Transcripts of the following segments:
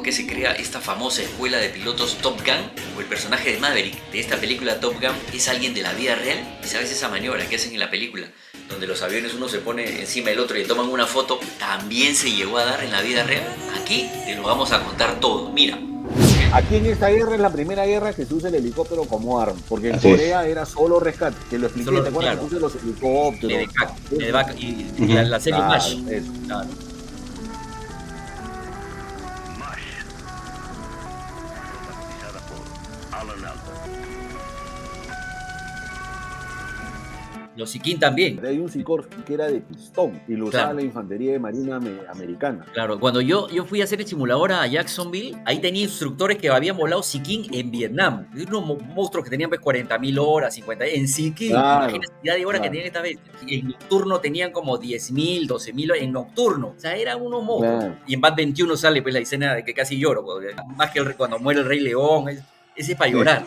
Que se crea esta famosa escuela de pilotos Top Gun, o el personaje de Maverick de esta película Top Gun es alguien de la vida real. ¿Y sabes esa maniobra que hacen en la película? Donde los aviones uno se pone encima del otro y toman una foto, también se llegó a dar en la vida real. Aquí te lo vamos a contar todo, mira. Aquí en esta guerra es la primera guerra que se usa el helicóptero como arma, porque en Corea era solo rescate. Te lo expliqué, ¿te acuerdas? Claro. Que puse los helicópteros. Y la serie Claro, MASH. eso. Claro. Los Siquín también. Hay un Sikorsky que era de pistón y lo usaba la infantería de marina americana. Claro, cuando yo fui a hacer el simulador a Jacksonville, ahí tenía instructores que habían volado Siquín en Vietnam. Unos monstruos que tenían pues 40.000 horas, 50 en Siquín. Claro, imagínate la cantidad de horas que tenían esta vez. En nocturno tenían como 10.000, 12.000 en nocturno. O sea, eran unos monstruos. Claro. Y en Bad 21 sale pues la escena de que casi lloro. Más que cuando muere el Rey León. Ese es para llorar.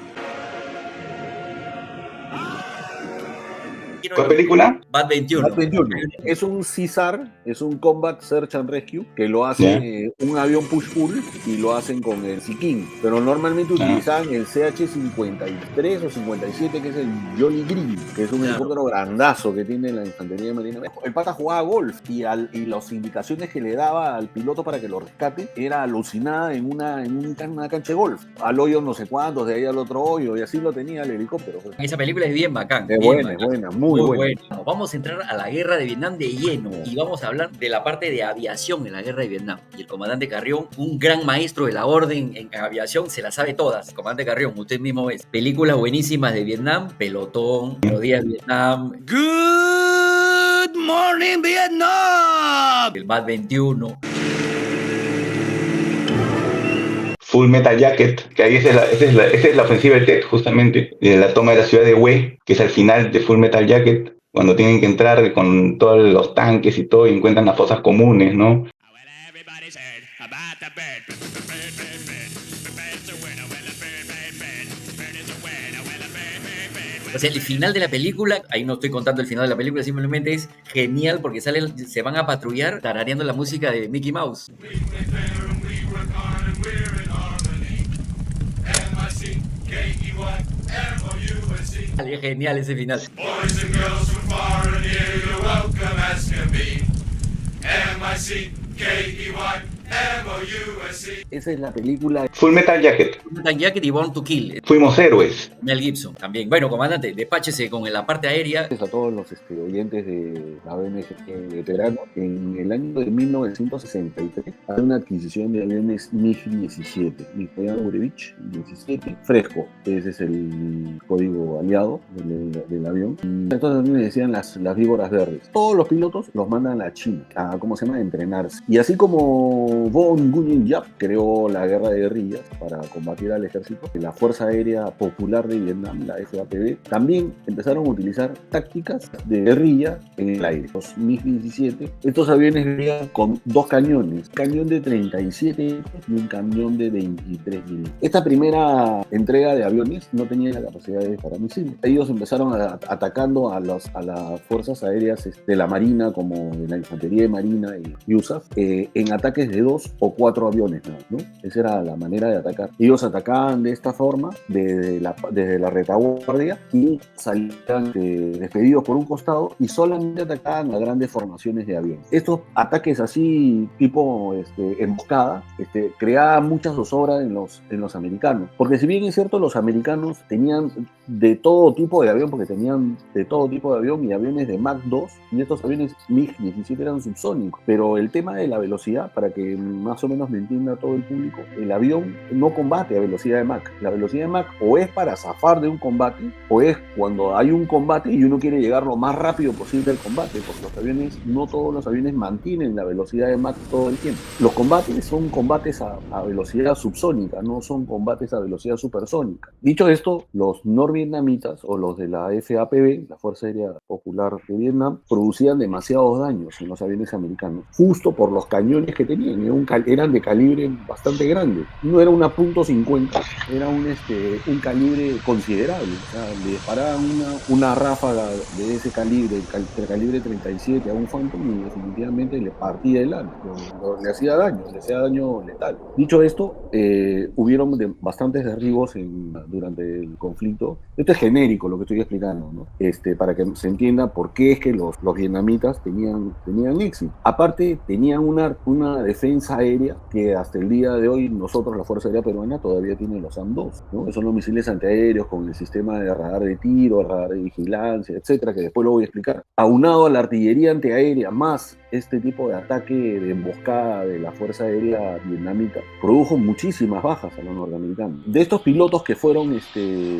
¿Cuál película? Bad 21. Bad 21. Es un CSAR, es un Combat Search and Rescue, que lo hace un avión push-pull y lo hacen con el Siquín. Pero normalmente utilizaban el CH-53 o 57, que es el Johnny Green, que es un helicóptero grandazo que tiene la infantería de marina. El pata jugaba golf y las indicaciones que le daba al piloto para que lo rescate era alucinada en una cancha de golf. Al hoyo no sé cuántos, de ahí al otro hoyo, y así lo tenía el helicóptero. Esa película es bien bacán. Es buena, muy buena. Vamos a entrar a la guerra de Vietnam de lleno y vamos a hablar de la parte de aviación en la guerra de Vietnam. Y el comandante Carrión, un gran maestro de la orden en aviación, se la sabe todas. Comandante Carrión, usted mismo ves películas buenísimas de Vietnam, Pelotón, Melodías de Vietnam, Good Morning Vietnam, el Bad 21. Full Metal Jacket, que ahí esa es la ofensiva del Tet, justamente, de la toma de la ciudad de Hue, que es al final de Full Metal Jacket, cuando tienen que entrar con todos los tanques y todo y encuentran las fosas comunes, ¿no? O sea, el final de la película, ahí no estoy contando el final de la película, simplemente es genial porque se van a patrullar tarareando la música de Mickey Mouse. Es genial ese final. Boys and girls from far and near, you're welcome as can be. M-I-C-K-E-Y-M-O-U-S-E. Esa es la película Full Metal Jacket. Full Metal Jacket y Born to Kill. Fuimos héroes. Mel Gibson también. Bueno, comandante, despáchese con la parte aérea. A todos los oyentes de la BMG veterano, en el año de 1963 hay una adquisición de aviones MiG-17, Mikhail Gurevich 17, fresco, ese es el código aliado del avión. Y estos aviones decían las víboras verdes. Todos los pilotos los mandan a China, a entrenarse. Y así como von Guyen-Yap creó la guerra de guerrillas para combatir al ejército, la Fuerza Aérea Popular de Vietnam, la FAPV, también empezaron a utilizar tácticas de guerrilla en el aire. Los MiG-17, estos aviones venían con dos cañones, un cañón de 37 y un cañón de 23 milímetros. Esta primera entrega de aviones no tenía la capacidad de disparar misiles. Ellos empezaron atacando a las fuerzas aéreas de la Marina, como de la Infantería de Marina y USAF, en ataques de 2 o 4 aviones, ¿no? Esa era la manera de atacar. Ellos atacaban de esta forma, desde la retaguardia, y salían despedidos por un costado y solamente atacaban a grandes formaciones de aviones. Estos ataques así, tipo emboscada, creaban mucha zozobra en los americanos. Porque si bien es cierto, los americanos tenían de todo tipo de avión, porque tenían de todo tipo de avión y aviones de Mach 2, y estos aviones MiG-17 eran subsónicos. Pero el tema de la velocidad, para que más o menos me entienda todo el público, el avión no combate a velocidad de Mach. La velocidad de Mach o es para zafar de un combate, o es cuando hay un combate y uno quiere llegar lo más rápido posible al combate, porque no todos los aviones mantienen la velocidad de Mach todo el tiempo. Los combates son combates a velocidad subsónica, no son combates a velocidad supersónica. Dicho esto, los norvietnamitas o los de la FAPV, la Fuerza Aérea Popular de Vietnam, producían demasiados daños en los aviones americanos, justo por los cañones que tenían. eran de calibre bastante grande. No era una .50, era un calibre considerable. O sea, le disparaban una ráfaga de ese calibre, de calibre 37 a un Phantom y definitivamente le partía el alma, le hacía daño letal. Dicho esto, hubieron bastantes derribos durante el conflicto. Esto es genérico lo que estoy explicando, ¿no? Para que se entienda por qué es que los vietnamitas tenían éxito. Aparte, tenían una defensa aérea que hasta el día de hoy nosotros, la Fuerza Aérea Peruana, todavía tiene los AM-2, ¿no? Que son los misiles antiaéreos con el sistema de radar de tiro, radar de vigilancia, etcétera, que después lo voy a explicar. Aunado a la artillería antiaérea más este tipo de ataque de emboscada de la Fuerza Aérea Vietnamita, produjo muchísimas bajas a los norteamericanos. De estos pilotos que fueron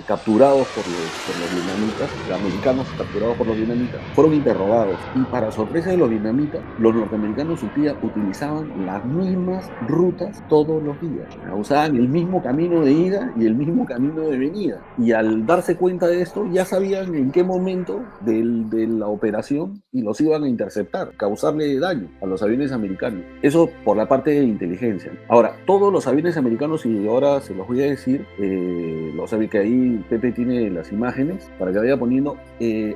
capturados por los vietnamitas, los americanos capturados por los vietnamitas, fueron interrogados. Y para sorpresa de los vietnamitas, los norteamericanos utilizaban las mismas rutas todos los días. Usaban el mismo camino de ida y el mismo camino de venida. Y al darse cuenta de esto, ya sabían en qué momento de la operación y los iban a interceptar, causarle daño a los aviones americanos. Eso por la parte de inteligencia. Ahora, todos los aviones americanos, y ahora se los voy a decir, lo sabe que ahí Pepe tiene las imágenes para que vaya poniendo,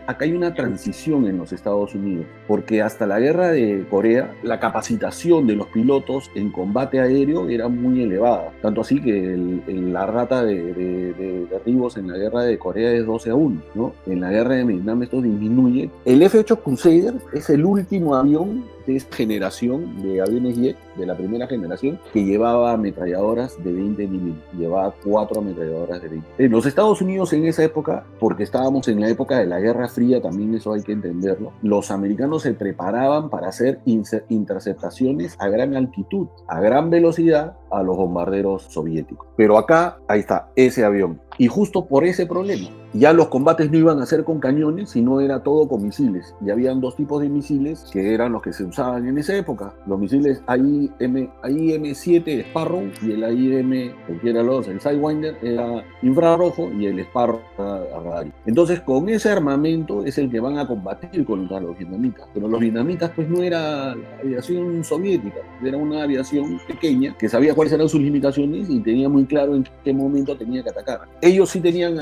acá hay una transición en los Estados Unidos, porque hasta la guerra de Corea, la capacitación de los pilotos en combate aéreo era muy elevada, tanto así que la rata de derribos en la guerra de Corea es 12-1, ¿no? En la guerra de Vietnam esto disminuye. El F-8 Crusader es el último avión de esta generación de aviones jet, de la primera generación, que llevaba ametralladoras de 20 milímetros, llevaba 4 ametralladoras de 20. En los Estados Unidos en esa época, porque estábamos en la época de la Guerra Fría, también eso hay que entenderlo, los americanos se preparaban para hacer interceptaciones a gran altitud, a gran velocidad, a los bombarderos soviéticos. Pero acá, ahí está, ese avión. Y justo por ese problema, ya los combates no iban a ser con cañones, sino era todo con misiles. Y habían dos tipos de misiles que eran los que se usaban en esa época. Los misiles AIM-7 Sparrow y el AIM, cualquiera de los dos, el Sidewinder era infrarrojo y el Sparrow era radio. Entonces, con ese armamento es el que van a combatir contra los vietnamitas. Pero los vietnamitas, pues no era la aviación soviética, era una aviación pequeña que sabía cuáles eran sus limitaciones y tenía muy claro en qué momento tenía que atacar. Ellos sí tenían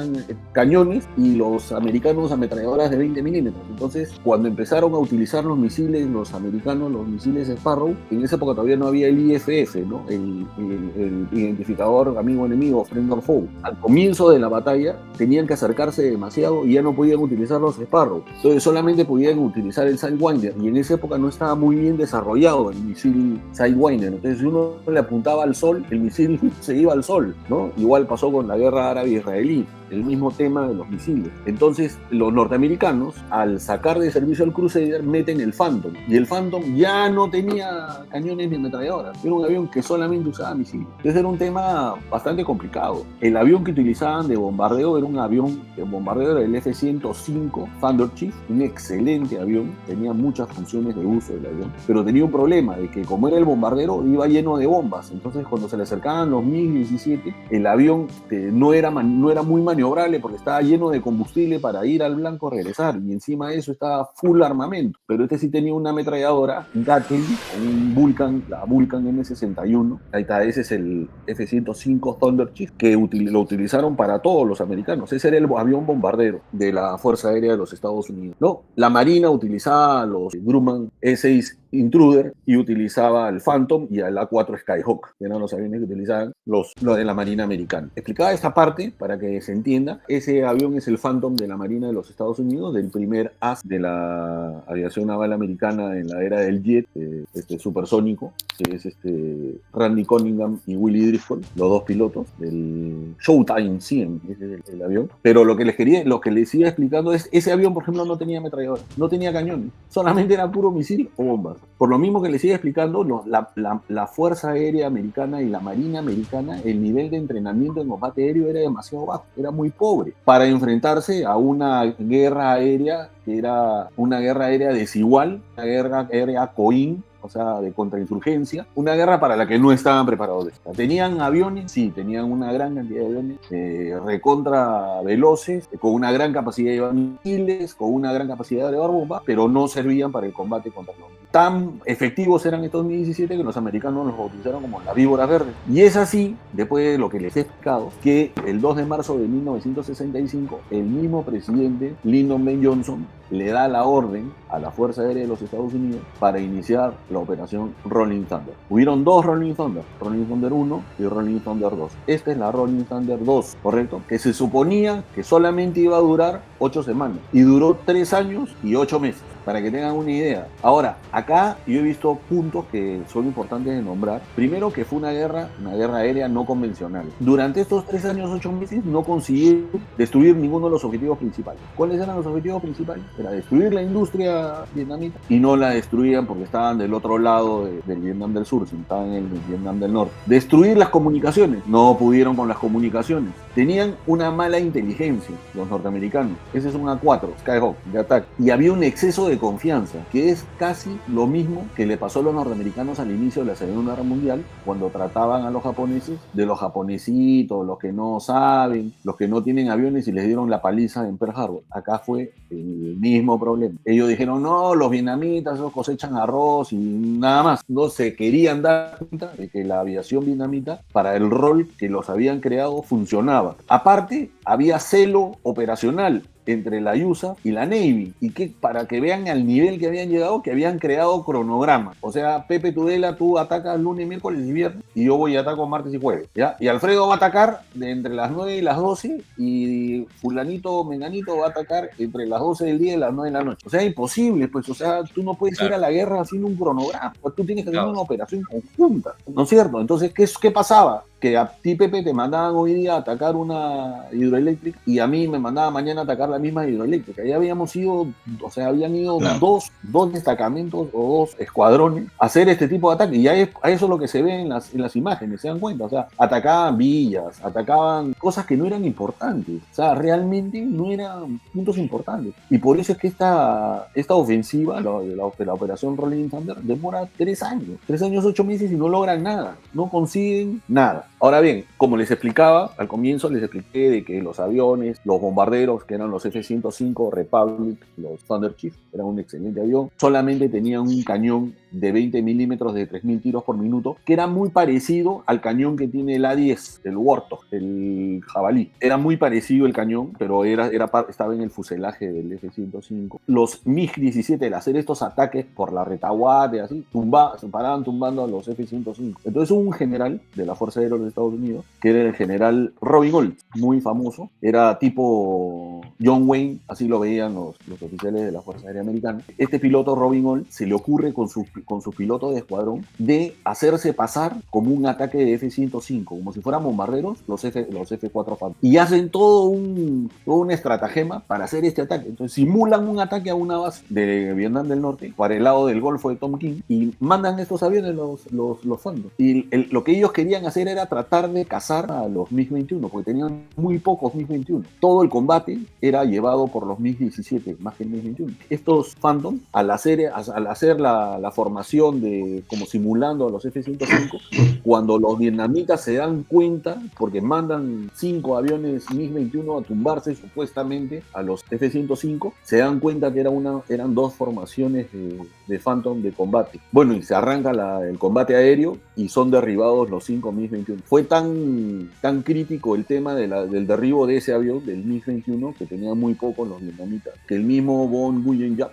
cañones y los americanos ametralladoras de 20 milímetros. Entonces, cuando empezaron a utilizar los misiles, los americanos, los misiles Sparrow, en esa época todavía no había el IFF, ¿no? El identificador amigo-enemigo, friend or foe. Al comienzo de la batalla tenían que acercarse demasiado y ya no podían utilizar los Sparrow. Entonces, solamente podían utilizar el Sidewinder y en esa época no estaba muy bien desarrollado el misil Sidewinder. Entonces, si uno le apuntaba al sol, el misil se iba al sol, ¿no? Igual pasó con la guerra árabe-israelí. El mismo tema de los misiles. Entonces, los norteamericanos, al sacar de servicio al Crusader, meten el Phantom. Y el Phantom ya no tenía cañones ni ametralladoras. Era un avión que solamente usaba misiles. Entonces, era un tema bastante complicado. El avión que utilizaban de bombardeo era un avión de bombardeo del F-105 Thunder Chief, un excelente avión. Tenía muchas funciones de uso del avión. Pero tenía un problema, de que como era el bombardero, iba lleno de bombas. Entonces, cuando se le acercaban los MiG-17, el avión no era muy maniobrable porque estaba lleno de combustible para ir al blanco, regresar, y encima de eso estaba full armamento. Pero este sí tenía una ametralladora Gatling con un Vulcan, la Vulcan M61. Ahí está, ese es el F-105 Thunder Chief, que lo utilizaron para todos los americanos. Ese era el avión bombardero de la Fuerza Aérea de los Estados Unidos. No, la Marina utilizaba los Grumman E-6 Intruder y utilizaba el Phantom y el A-4 Skyhawk, que eran los aviones que utilizaban los de la Marina americana. Explicaba esta parte para que se entienda. Ese avión es el Phantom de la Marina de los Estados Unidos, del primer as de la aviación naval americana en la era del jet supersónico, que es Randy Cunningham y Willie Driscoll, los dos pilotos del Showtime 100, ese es el avión. Pero lo que les iba explicando es, ese avión, por ejemplo, no tenía ametralladora, no tenía cañones, solamente era puro misil o bombas. Por lo mismo que les iba explicando, la Fuerza Aérea Americana y la Marina Americana, el nivel de entrenamiento en combate aéreo era demasiado bajo, era muy pobre para enfrentarse a una guerra aérea que era una guerra aérea desigual, una guerra aérea coin, o sea, de contrainsurgencia, una guerra para la que no estaban preparados. ¿Tenían aviones? Sí, tenían una gran cantidad de aviones recontra veloces, con una gran capacidad de llevar misiles, con una gran capacidad de llevar bombas, pero no servían para el combate contra los tan efectivos eran estos Mi-17 que los americanos los bautizaron como las víboras verdes. Y es así, después de lo que les he explicado, que el 2 de marzo de 1965, el mismo presidente Lyndon B. Johnson le da la orden a la Fuerza Aérea de los Estados Unidos para iniciar la operación Rolling Thunder. Hubieron dos Rolling Thunder 1 y Rolling Thunder 2. Esta es la Rolling Thunder 2, ¿correcto? Que se suponía que solamente iba a durar 8 semanas y duró 3 años y 8 meses. Para que tengan una idea. Ahora, acá yo he visto puntos que son importantes de nombrar. Primero, que fue una guerra aérea no convencional. Durante estos 3 años, 8 meses, no consiguieron destruir ninguno de los objetivos principales. ¿Cuáles eran los objetivos principales? Era destruir la industria vietnamita, y no la destruían porque estaban del otro lado del Vietnam del Sur, sino estaban en el Vietnam del Norte. Destruir las comunicaciones. No pudieron con las comunicaciones. Tenían una mala inteligencia, los norteamericanos. Ese es un A4, Skyhawk, de ataque. Y había un exceso de confianza, que es casi lo mismo que le pasó a los norteamericanos al inicio de la Segunda Guerra Mundial, cuando trataban a los japoneses de los japonesitos, los que no saben, los que no tienen aviones, y les dieron la paliza en Pearl Harbor. Acá fue el mismo problema. Ellos dijeron, no, los vietnamitas esos cosechan arroz y nada más. No se querían dar cuenta de que la aviación vietnamita, para el rol que los habían creado, funcionaba. Aparte, había celo operacional entre la USA y la Navy, y que para que vean al nivel que habían llegado, que habían creado cronogramas. O sea, Pepe Tudela, tú atacas lunes, miércoles y viernes, y yo voy a atacar martes y jueves, ¿ya? Y Alfredo va a atacar de entre las 9 y las 12, y fulanito, menganito va a atacar entre las 12 del día y las 9 de la noche. O sea, imposible, pues, o sea, tú no puedes ir a la guerra haciendo un cronograma, pues tú tienes que hacer una operación conjunta, ¿no es cierto? Entonces, ¿qué pasaba? Que a ti, Pepe, te mandaban hoy día a atacar una hidroeléctrica, y a mí me mandaban mañana a atacar la misma hidroeléctrica. Ya habíamos ido, o sea, habían ido dos destacamentos o 2 escuadrones a hacer este tipo de ataque. Y a eso es lo que se ve en las imágenes, ¿se dan cuenta? O sea, atacaban villas, atacaban cosas que no eran importantes. O sea, realmente no eran puntos importantes. Y por eso es que esta ofensiva, la operación Rolling Thunder, demora 3 años. 3 años, 8 meses, y no logran nada. No consiguen nada. Ahora bien, como les explicaba, al comienzo les expliqué de que los aviones, los bombarderos, que eran los F-105 Republic, los Thunder Chief, eran un excelente avión, solamente tenían un cañón de 20 milímetros de 3.000 tiros por minuto, que era muy parecido al cañón que tiene el A-10, el Warthog, el Jabalí. Era muy parecido el cañón, pero estaba en el fuselaje del F-105. Los MiG-17, al hacer estos ataques por la retaguardia, así, se paraban tumbando a los F-105. Entonces hubo un general de la Fuerza Aérea de Estados Unidos, que era el general Robin Hood, muy famoso, era tipo John Wayne, así lo veían los oficiales de la Fuerza Aérea Americana. Este piloto Robin Hood se le ocurre con su piloto de escuadrón de hacerse pasar como un ataque de F-105, como si fueran bombarderos, los F-4 Phantom. Y hacen todo un estratagema para hacer este ataque. Entonces simulan un ataque a una base de Vietnam del Norte, para el lado del Golfo de Tonkin, y mandan estos aviones, los Phantom. Y lo que ellos querían hacer era tratar de cazar a los MiG-21, porque tenían muy pocos MiG-21. Todo el combate era llevado por los MiG-17, más que el MiG-21. Estos Phantom, al hacer la formación como simulando a los F-105, cuando los vietnamitas se dan cuenta, porque mandan 5 aviones MiG-21 a tumbarse supuestamente a los F-105, se dan cuenta que eran 2 formaciones de Phantom de combate. Bueno, y se arranca el combate aéreo y son derribados los 5 MiG-21. Fue tan crítico el tema del derribo de ese avión, del MiG-21, que tenía muy poco los vietnamitas, que el mismo Von Nguyen Giap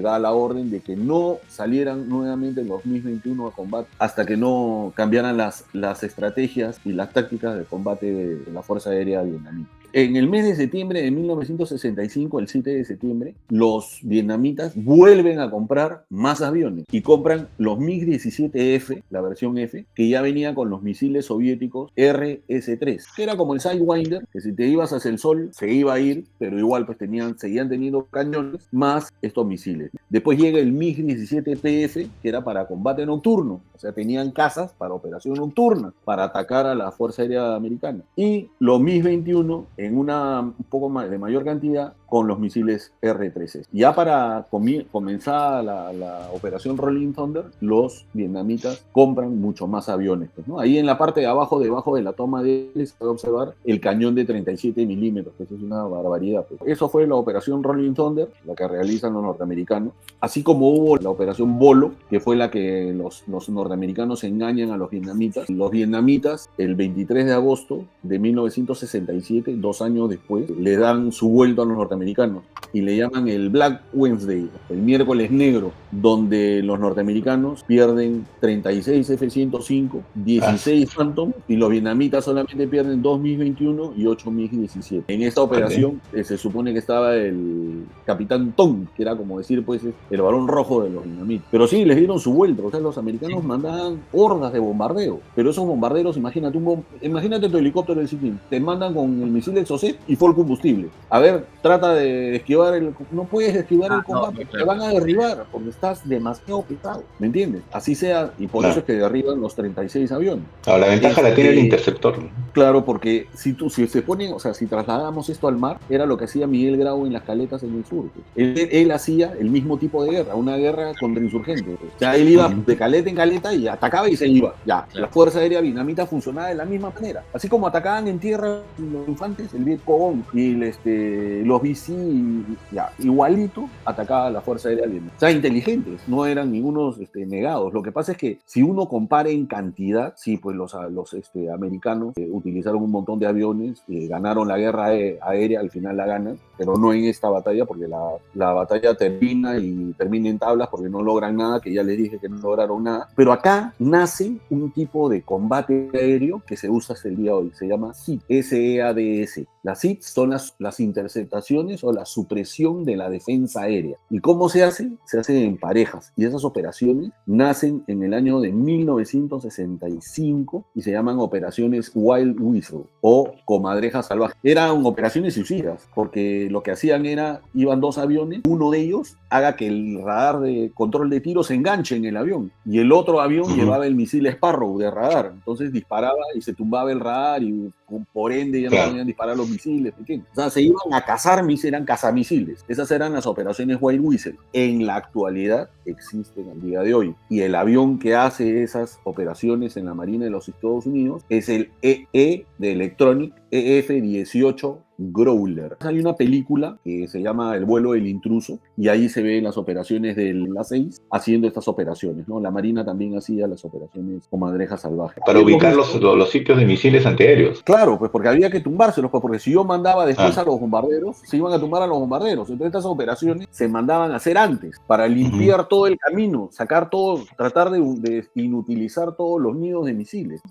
da la orden de que no salieran nuevamente los MiG-21 a combate hasta que no cambiaran las estrategias y las tácticas de combate de la Fuerza Aérea vietnamita. En el mes de septiembre de 1965, el 7 de septiembre, los vietnamitas vuelven a comprar más aviones y compran los MiG-17F, la versión F, que ya venía con los misiles soviéticos RS-3, que era como el Sidewinder, que si te ibas hacia el sol se iba a ir, pero igual pues seguían teniendo cañones más estos misiles. Después llega el MiG-17TF, que era para combate nocturno, o sea, tenían cazas para operación nocturna, para atacar a la Fuerza Aérea Americana. Y los MiG-21 en un poco más de mayor cantidad con los misiles R-13. Ya para comenzar la operación Rolling Thunder, los vietnamitas compran mucho más aviones, pues, ¿no? Ahí en la parte de abajo, debajo de la toma de se puede observar el cañón de 37 milímetros, que eso es una barbaridad, pues. Eso fue la operación Rolling Thunder, la que realizan los norteamericanos, así como hubo la operación Bolo, que fue la que los norteamericanos engañan a los vietnamitas. Los vietnamitas, el 23 de agosto de 1967, 2 años después, le dan su vuelto a los norteamericanos y le llaman el Black Wednesday, el miércoles negro, donde los norteamericanos pierden 36 F-105, 16 Phantom, y los vietnamitas solamente pierden 2 MiG-21 y 8 MiG-17. En esta operación se supone que estaba el capitán Tong, que era como decir, pues, el varón rojo de los vietnamitas. Pero sí, les dieron su vuelta. O sea, los americanos mandaban hordas de bombardeo, pero esos bombarderos, imagínate tu helicóptero del Siquín, te mandan con el misil Exocet y full combustible. A ver, trata de esquivar no puedes esquivar el combate, te van a derribar porque estás demasiado pesado, ¿me entiendes? Así sea, y por eso es que derriban los 36 aviones. Ahora, la ventaja la tiene el interceptor. Claro, porque si se ponen, o sea, si trasladamos esto al mar, era lo que hacía Miguel Grau en las caletas en el sur. Él hacía el mismo tipo de guerra, una guerra contra insurgentes. O sea, él iba de caleta en caleta y atacaba y se iba. Ya, la Fuerza Aérea Vietnamita funcionaba de la misma manera. Así como atacaban en tierra los infantes, el Viet Cong y los BC, ya, igualito atacaba la Fuerza Aérea Vietnamita. O sea, inteligentes, no eran ningunos negados. Lo que pasa es que si uno compara en cantidad, sí, pues los americanos utilizaron un montón de aviones, ganaron la guerra aérea, al final la ganan, pero no en esta batalla, porque la batalla termina en tablas porque no logran nada, que ya les dije que no lograron nada. Pero acá nace un tipo de combate aéreo que se usa hasta el día de hoy, se llama SEAD, SEADS. Las SEAD son las interceptaciones o la supresión de la defensa aérea. ¿Y cómo se hace? Se hace en parejas, y esas operaciones nacen en el año de 1965 y se llaman operaciones Wild Whistle o Comadreja Salvaje. Eran operaciones suicidas, porque lo que hacían era, iban 2 aviones, uno de ellos haga que el radar de control de tiro se enganche en el avión, y el otro avión llevaba el misil Sparrow de radar, entonces disparaba y se tumbaba el radar y por ende ya no podían disparar los misiles, ¿entiendes? O sea, se iban a cazar misiles, eran cazamisiles. Esas eran las operaciones Wild Whistle. En la actualidad existen al día de hoy, y el avión que hace esas operaciones en la Marina de los Estados Unidos es el EE de Electronic EF-18 Growler. Hay una película que se llama El vuelo del intruso, y ahí se ven las operaciones del A6 haciendo estas operaciones, ¿no? La Marina también hacía las operaciones Comadreja Salvaje. Para ubicar los sitios de misiles antiaéreos. Claro, pues porque había que tumbárselos, pues, porque si yo mandaba después a los bombarderos, se iban a tumbar a los bombarderos. Entonces estas operaciones se mandaban a hacer antes, para limpiar todo el camino, sacar todo, tratar de inutilizar todos los nidos de misiles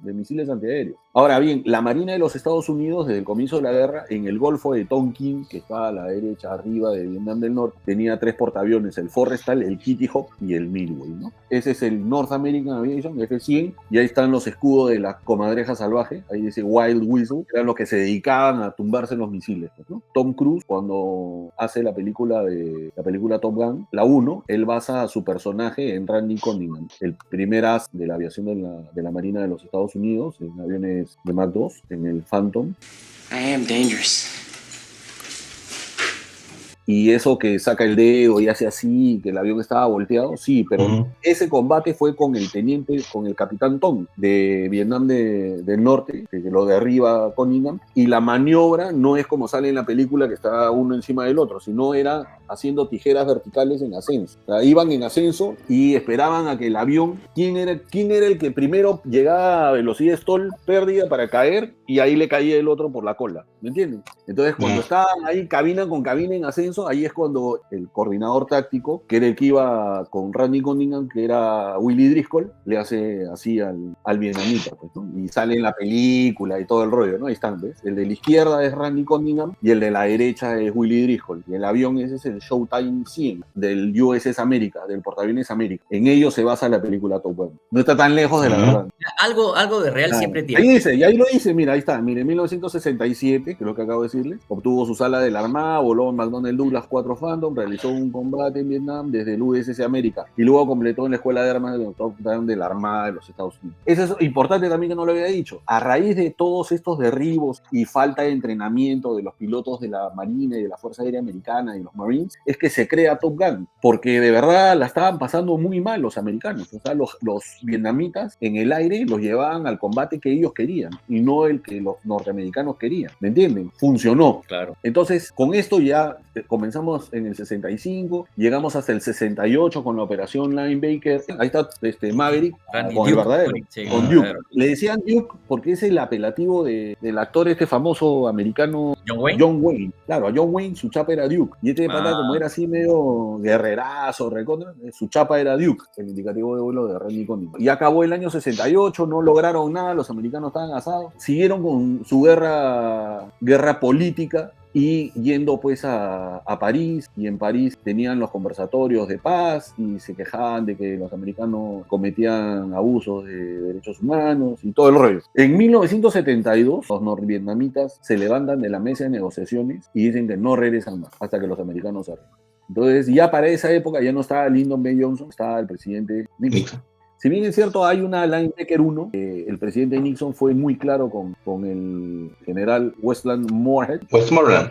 antiaéreos. Ahora bien, la Marina de los Estados Unidos, desde el comienzo de la guerra, en el Golfo de Tonkin, que está a la derecha arriba de Vietnam del Norte, tenía 3 portaaviones, el Forrestal, el Kitty Hawk y el Midway, ¿no? Ese es el North American Aviation, F-100, y ahí están los escudos de la Comadreja Salvaje, ahí dice Wild Whistle, que eran los que se dedicaban a tumbarse los misiles, ¿no? Tom Cruise, cuando hace la película Top Gun, la 1, él basa a su personaje en Randy Cunningham, el primer as de la aviación de la Marina de los Estados Unidos, en aviones de Mach 2, en el Phantom. I am dangerous. Y eso que saca el dedo y hace así, que el avión estaba volteado, sí, pero ese combate fue con el capitán Tong de Vietnam del Norte, que lo derriba Cunningham, y la maniobra no es como sale en la película, que está uno encima del otro, sino era haciendo tijeras verticales en ascenso. O sea, iban en ascenso y esperaban a que el avión, ¿quién era el que primero llegaba a velocidad stall, pérdida para caer, y ahí le caía el otro por la cola? ¿Me entienden? Entonces, cuando estaban ahí cabina con cabina en ascenso, ahí es cuando el coordinador táctico, que era el que iba con Randy Cunningham, que era Willie Driscoll, le hace así al vietnamita, pues, ¿no? Y sale en la película y todo el rollo, ¿no? Ahí están, ¿ves? El de la izquierda es Randy Cunningham y el de la derecha es Willie Driscoll. Y el avión ese es el Showtime 100 del USS América, del portaaviones América. En ello se basa la película Top Gun. No está tan lejos de la verdad. Algo de real siempre tiene. Ahí dice, y ahí lo dice, mira, ahí está. Mire, en 1967, que es lo que acabo de decirle, obtuvo su sala de la Armada, voló en McDonnell Douglas 4 Phantom, realizó un combate en Vietnam desde el USS América y luego completó en la Escuela de Armas de la Armada de los Estados Unidos. Eso es importante también que no lo había dicho. A raíz de todos estos derribos y falta de entrenamiento de los pilotos de la Marina y de la Fuerza Aérea Americana y los Marines, es que se crea Top Gun, porque de verdad la estaban pasando muy mal los americanos. O sea, los vietnamitas en el aire los llevaban al combate que ellos querían y no el que los norteamericanos querían. ¿Me entienden? Funcionó. Claro. Entonces, con esto ya comenzamos en el 65, llegamos hasta el 68 con la operación Linebacker. Ahí está Maverick, Danny con Duke, el verdadero, sí, con el Duke. verdadero. Le decían Duke porque es el apelativo del actor famoso americano John Wayne. John Wayne. Claro, a John Wayne su chapa era Duke. Y este pata, como era así medio guerrerazo, recontra, su chapa era Duke, el indicativo de vuelo de Randy Condit. Y acabó el año 68, no lograron nada, los americanos estaban asados. Siguieron con su guerra política y yendo pues a París, y en París tenían los conversatorios de paz y se quejaban de que los americanos cometían abusos de derechos humanos y todo el rollo. En 1972 los norvietnamitas se levantan de la mesa de negociaciones y dicen que no regresan más hasta que los americanos se arreglen. Entonces ya para esa época ya no estaba Lyndon B. Johnson, estaba el presidente Nixon. Si bien es cierto, hay una Linebacker 1, el presidente Nixon fue muy claro con el general Westmoreland.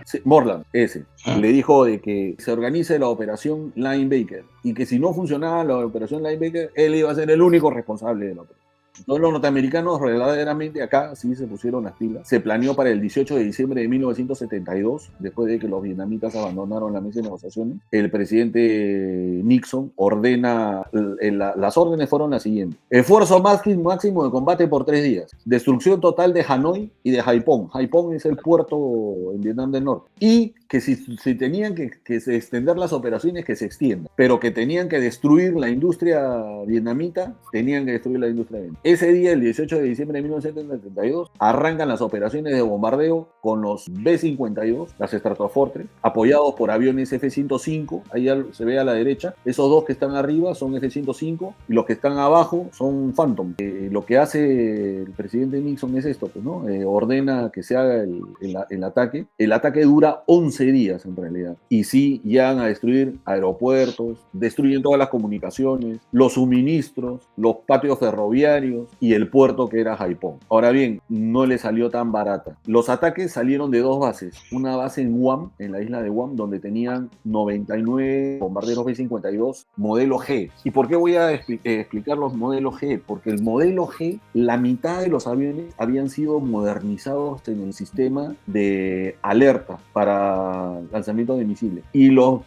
Sí, Moreland, ese. Le dijo de que se organice la operación Linebacker y que si no funcionaba la operación Linebacker, él iba a ser el único responsable de la operación. Todos los norteamericanos verdaderamente acá sí se pusieron las pilas. Se planeó para el 18 de diciembre de 1972, después de que los vietnamitas abandonaron la mesa de negociaciones. El presidente Nixon ordena, las órdenes fueron las siguientes: esfuerzo máximo de combate por 3 días, destrucción total de Hanoi y de Haiphong. Haiphong es el puerto en Vietnam del Norte. Y que si tenían que extender las operaciones, que se extiendan, pero que tenían que destruir la industria vietnamita, tenían que destruir la industria vietnamita. Ese día, el 18 de diciembre de 1972, arrancan las operaciones de bombardeo con los B-52, las Stratofortress, apoyados por aviones F-105. Ahí se ve a la derecha. Esos dos que están arriba son F-105 y los que están abajo son Phantom. Lo que hace el presidente Nixon es esto, pues, ¿no? Ordena que se haga el ataque. El ataque dura 11 días en realidad. Y sí, llegan a destruir aeropuertos, destruyen todas las comunicaciones, los suministros, los patios ferroviarios y el puerto que era Haiphong. Ahora bien, no le salió tan barata. Los ataques salieron de 2 bases. Una base en Guam, en la isla de Guam, donde tenían 99 bombarderos B-52 modelo G. ¿Y por qué voy a explicar los modelos G? Porque el modelo G, la mitad de los aviones habían sido modernizados en el sistema de alerta para lanzamiento de misiles. Y los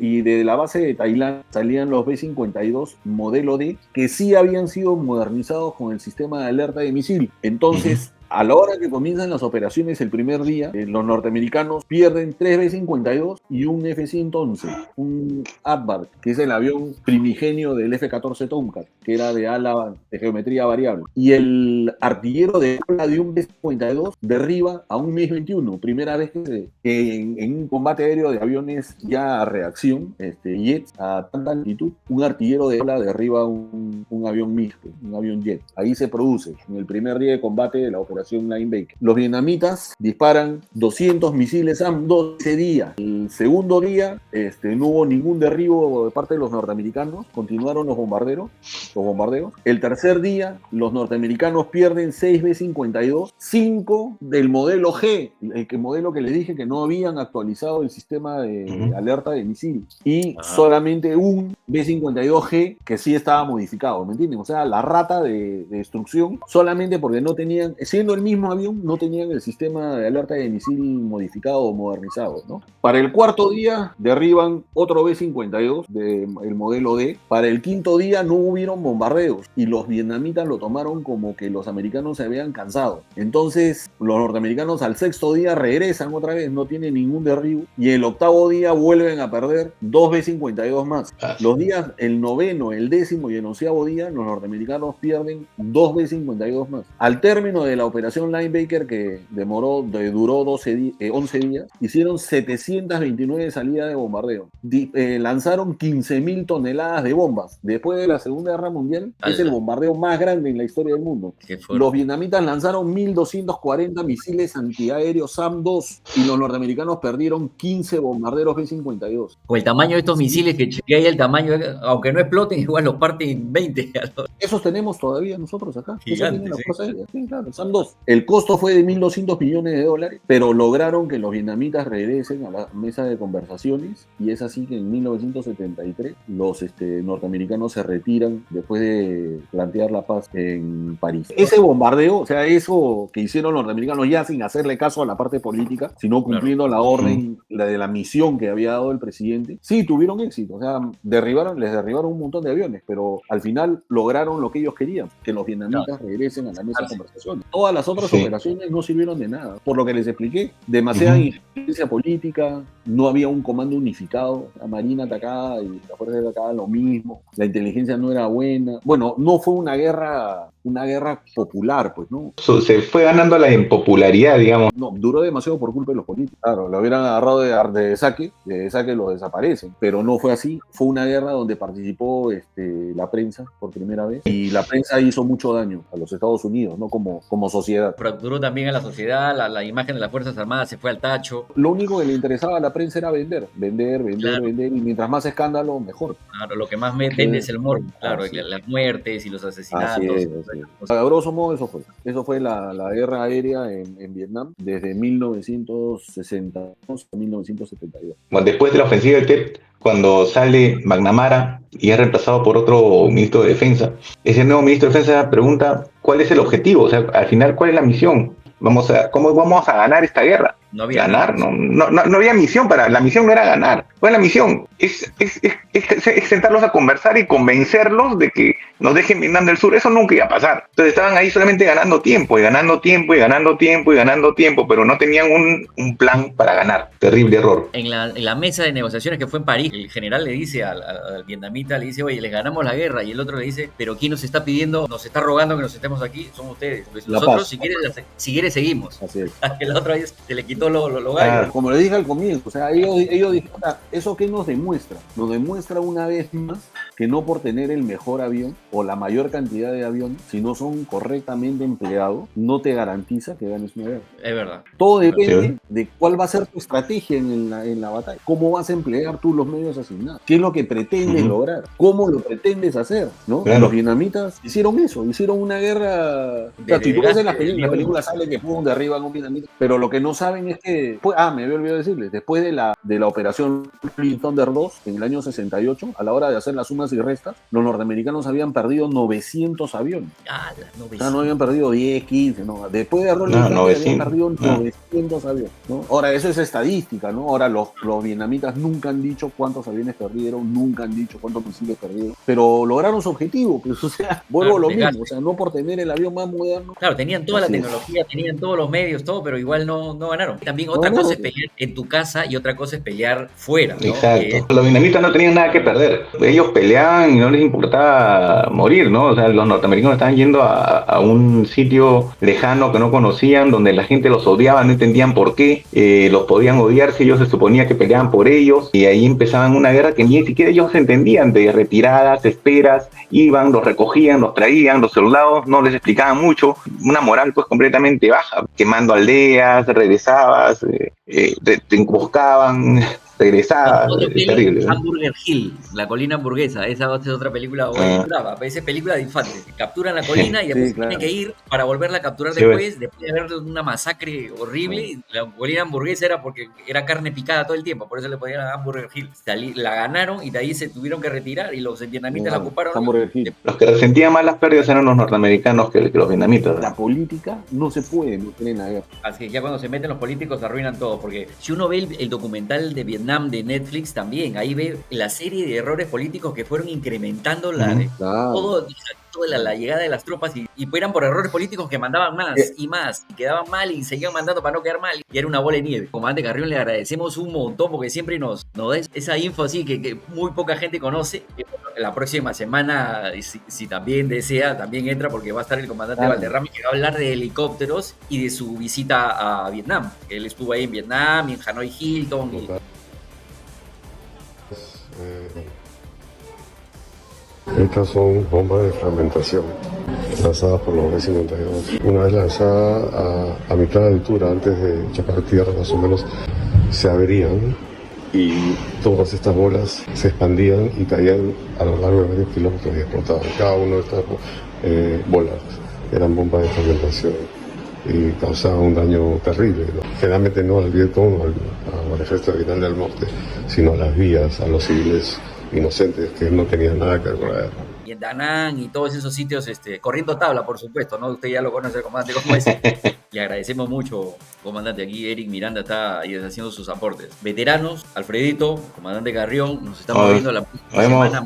y de la base de Tailandia salían los B-52 modelo D, que sí habían sido modernizados con el sistema de alerta de misil. Entonces, a la hora que comienzan las operaciones el primer día, los norteamericanos pierden 3 B-52 y un F-111, un Abbott, que es el avión primigenio del F-14 Tomcat, que era de ala de geometría variable. Y el artillero de ala de un B-52 derriba a un MiG-21, primera vez que en un combate aéreo de aviones ya a reacción, jets a tanta altitud, un artillero de ala derriba un avión MiG, un avión jet. Ahí se produce, en el primer día de combate de la operación Linebacker. Los vietnamitas disparan 200 misiles AM-2 ese día. El segundo día no hubo ningún derribo de parte de los norteamericanos, continuaron los bombardeos. El tercer día, los norteamericanos pierden 6 B-52, 5 del modelo G, el modelo que les dije que no habían actualizado el sistema de alerta de misil, y solamente un B-52G que sí estaba modificado, ¿me entienden? O sea, la rata de destrucción, solamente porque no tenían, siendo el mismo avión, no tenían el sistema de alerta de misil modificado o modernizado, ¿no? Para el cuarto día derriban otro B-52 del modelo D. Para el quinto día no hubieron bombardeos y los vietnamitas lo tomaron como que los americanos se habían cansado. Entonces los norteamericanos al sexto día regresan otra vez, no tienen ningún derribo, y el octavo día vuelven a perder 2 B-52 más. Los días, el noveno, el décimo y el onceavo día, los norteamericanos pierden 2 B-52 más. Al término de la operación Linebacker, que duró 11 días, hicieron 729 salidas de bombardeo. Lanzaron 15.000 toneladas de bombas. Después de la Segunda Guerra Mundial, es el bombardeo más grande en la historia del mundo. Los vietnamitas lanzaron 1.240 misiles antiaéreos SAM-2 y los norteamericanos perdieron 15 bombarderos B-52. O el tamaño de estos misiles que hay el tamaño, aunque no exploten, igual los parten 20. Esos tenemos todavía nosotros acá. Gigantes, sí, claro, SAM-2. El costo fue de $1.200 millones, pero lograron que los vietnamitas regresen a la mesa de conversaciones, y es así que en 1973 los norteamericanos se retiran después de plantear la paz en París. Ese bombardeo, o sea, eso que hicieron los norteamericanos ya sin hacerle caso a la parte política, sino cumpliendo la orden, la de la misión que había dado el presidente, sí tuvieron éxito. O sea, les derribaron un montón de aviones, pero al final lograron lo que ellos querían, que los vietnamitas regresen a la mesa de conversación. Todas las otras operaciones no sirvieron de nada. Por lo que les expliqué, demasiada injerencia política, no había un comando unificado, la Marina atacada y la Fuerza Aérea atacada lo mismo, la inteligencia no era buena. Bueno, no fue una guerra popular, pues, ¿no? Se fue ganando la impopularidad, digamos. No, duró demasiado por culpa de los políticos. Claro, lo hubieran agarrado de saque lo desaparecen, pero no fue así. Fue una guerra donde participó la prensa por primera vez, y la prensa hizo mucho daño a los Estados Unidos, ¿no? Como sociedad. Fracturó también a la sociedad, la imagen de las Fuerzas Armadas se fue al tacho. Lo único que le interesaba a la prensa era vender, claro. y mientras más escándalo, mejor. Claro, lo que más vende es el morbo, claro, las muertes y los asesinatos. Así es. A grosso modo eso fue la guerra aérea en Vietnam desde 1960 a 1972. Bueno, después de la ofensiva del Tet, cuando sale McNamara y es reemplazado por otro ministro de Defensa, ese nuevo ministro de Defensa pregunta cuál es el objetivo, o sea, al final, ¿cuál es la misión? ¿Cómo vamos a ganar esta guerra? No había ganar, no había misión la misión no era ganar. ¿Cuál es la misión? Es sentarlos a conversar y convencerlos de que nos dejen Vietnam del Sur. Eso nunca iba a pasar. Entonces estaban ahí solamente ganando tiempo, pero no tenían un plan para ganar. Terrible error. En la mesa de negociaciones que fue en París, el general le dice al vietnamita, le dice, oye, les ganamos la guerra, y el otro le dice, pero ¿quién nos está pidiendo, nos está rogando que nos estemos aquí? Son ustedes. Pues nosotros, si quieres, seguimos. Así es. Que la otra vez se le quitó lo gallo. Claro. Como le dije al comienzo, o sea, ellos dijeron, ¿eso qué nos demuestra? Nos demuestra una vez más que no por tener el mejor avión o la mayor cantidad de aviones, si no son correctamente empleados, no te garantiza que ganes una guerra. Es verdad. Todo depende de cuál va a ser tu estrategia en la batalla. ¿Cómo vas a emplear tú los medios asignados? ¿Qué es lo que pretendes lograr? ¿Cómo lo pretendes hacer? ¿No? Los vietnamitas hicieron eso, hicieron una guerra. O sea, si tú ves en la película sale que derriban un vietnamita, pero lo que no saben es que, me había olvidado decirles, después de la operación Thunder 2 en el año 68, a la hora de hacer las sumas y restas, los norteamericanos habían perdido 900 aviones. O sea, no habían perdido 10, 15, no. Después de Rolling habían perdido 900 aviones, ¿no? Ahora, eso es estadística, ¿no? Ahora, los vietnamitas nunca han dicho cuántos aviones perdieron, nunca han dicho cuántos misiles perdieron, pero lograron su objetivo, pues, o sea, vuelvo a lo mismo, o sea, no por tener el avión más moderno. Claro, tenían toda la tecnología, tenían todos los medios, todo, pero igual no ganaron. También otra cosa es pelear en tu casa y otra cosa es pelear fuera, ¿no? Exacto. Los vietnamitas no tenían nada que perder. Ellos peleaban y no les importaba morir, ¿no? O sea, los norteamericanos estaban yendo a un sitio lejano que no conocían, donde la gente los odiaba, no entendían por qué. Los podían odiar si ellos se suponía que peleaban por ellos, y ahí empezaban una guerra que ni siquiera ellos entendían, de retiradas, esperas, iban, los recogían, los traían, los soldados no les explicaban mucho, una moral pues completamente baja, quemando aldeas, regresabas, te emboscaban, regresaba, terrible. Hamburger Hill, la colina hamburguesa, esa es otra película brava, esa es película de infantes. Capturan la colina y después tienen que ir para volverla a capturar después de haber una masacre horrible. La colina hamburguesa era porque era carne picada todo el tiempo, por eso le ponían a Hamburger Hill. La ganaron y de ahí se tuvieron que retirar y los vietnamitas la ocuparon. Los que resentían más las pérdidas eran los norteamericanos que los vietnamitas. La política no se puede meter en la guerra. Así que ya cuando se meten los políticos arruinan todo, porque si uno ve el documental de Vietnam de Netflix también, ahí ve la serie de errores políticos que fueron incrementando toda la llegada de las tropas y eran por errores políticos que mandaban más y más, y quedaban mal y seguían mandando para no quedar mal, y era una bola de nieve. Comandante Carrión, le agradecemos un montón porque siempre nos da esa info así que muy poca gente conoce, que la próxima semana, si también desea, también entra porque va a estar el comandante Claro. Valderrama, que va a hablar de helicópteros y de su visita a Vietnam. Él estuvo ahí en Vietnam, y en Hanoi Hilton. Total. Estas son bombas de fragmentación lanzadas por los B-52. Una vez lanzada a mitad de altura, antes de chocar tierra más o menos, se averían y todas estas bolas se expandían y caían a lo largo de varios kilómetros y explotaban. Cada una de estas bolas eran bombas de fragmentación y causaban un daño terrible, ¿no? Generalmente no al Vietcong o al ejército de Vietnam del Norte, sino a las vías, a los civiles inocentes que no tenían nada que ver con la guerra. Y en Da Nang y todos esos sitios, corriendo tabla, por supuesto, ¿no? Usted ya lo conoce, comandante, ¿cómo es? Le agradecemos mucho, comandante. Aquí Eric Miranda está ahí haciendo sus aportes. Veteranos, Alfredito, comandante Carrión, nos estamos viendo la próxima semana.